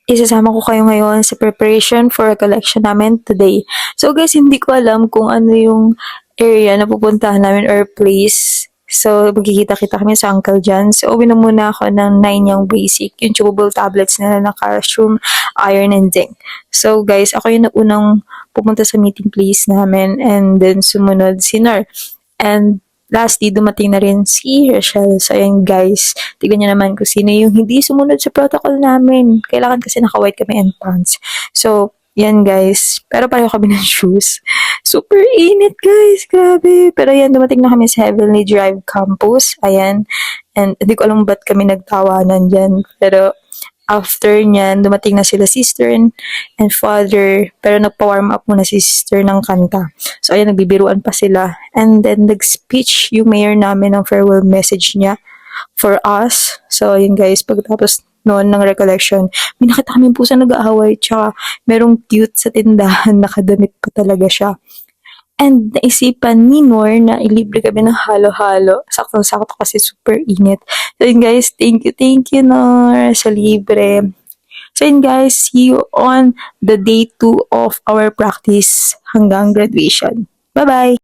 isasama ko kayo ngayon sa preparation for collection namin today. So guys, hindi ko alam kung ano yung area na pupuntahan namin or place. So, magkikita-kita kami sa Uncle John. So, uwi na muna ako ng 9 yung basic, yung chewable tablets nila na calcium, iron, and zinc. So, guys, ako yung unang pumunta sa meeting place namin and then sumunod si Nar. And lastly, dumating na rin si Rachel. So, ayan guys, tignan niyo naman kung sino yung hindi sumunod sa protocol namin. Kailangan kasi naka-white kami and pants. So, yan guys. Pero pareho kami ng shoes. Super init guys. Grabe. Pero yan, dumating na kami sa Heavenly Drive campus. Ayan. And hindi ko alam ba't kami nagtawanan dyan. Pero after nyan, dumating na sila sister and father. Pero nagpa-warm up muna si sister ng kanta. So ayan, nagbibiruan pa sila. And then nag-speech yung mayor namin ng farewell message niya for us. So ayun guys, pagkatapos noon ng recollection, may nakita kami pusa nag-aaway, tsaka merong cute sa tindahan, nakadamit pa talaga siya. And naisipan ni Nor na ilibre kami ng halo-halo. Sakto-sakto kasi super init. So yun guys, thank you Nor sa libre. So yun guys, see you on the day 2 of our practice hanggang graduation. Bye-bye!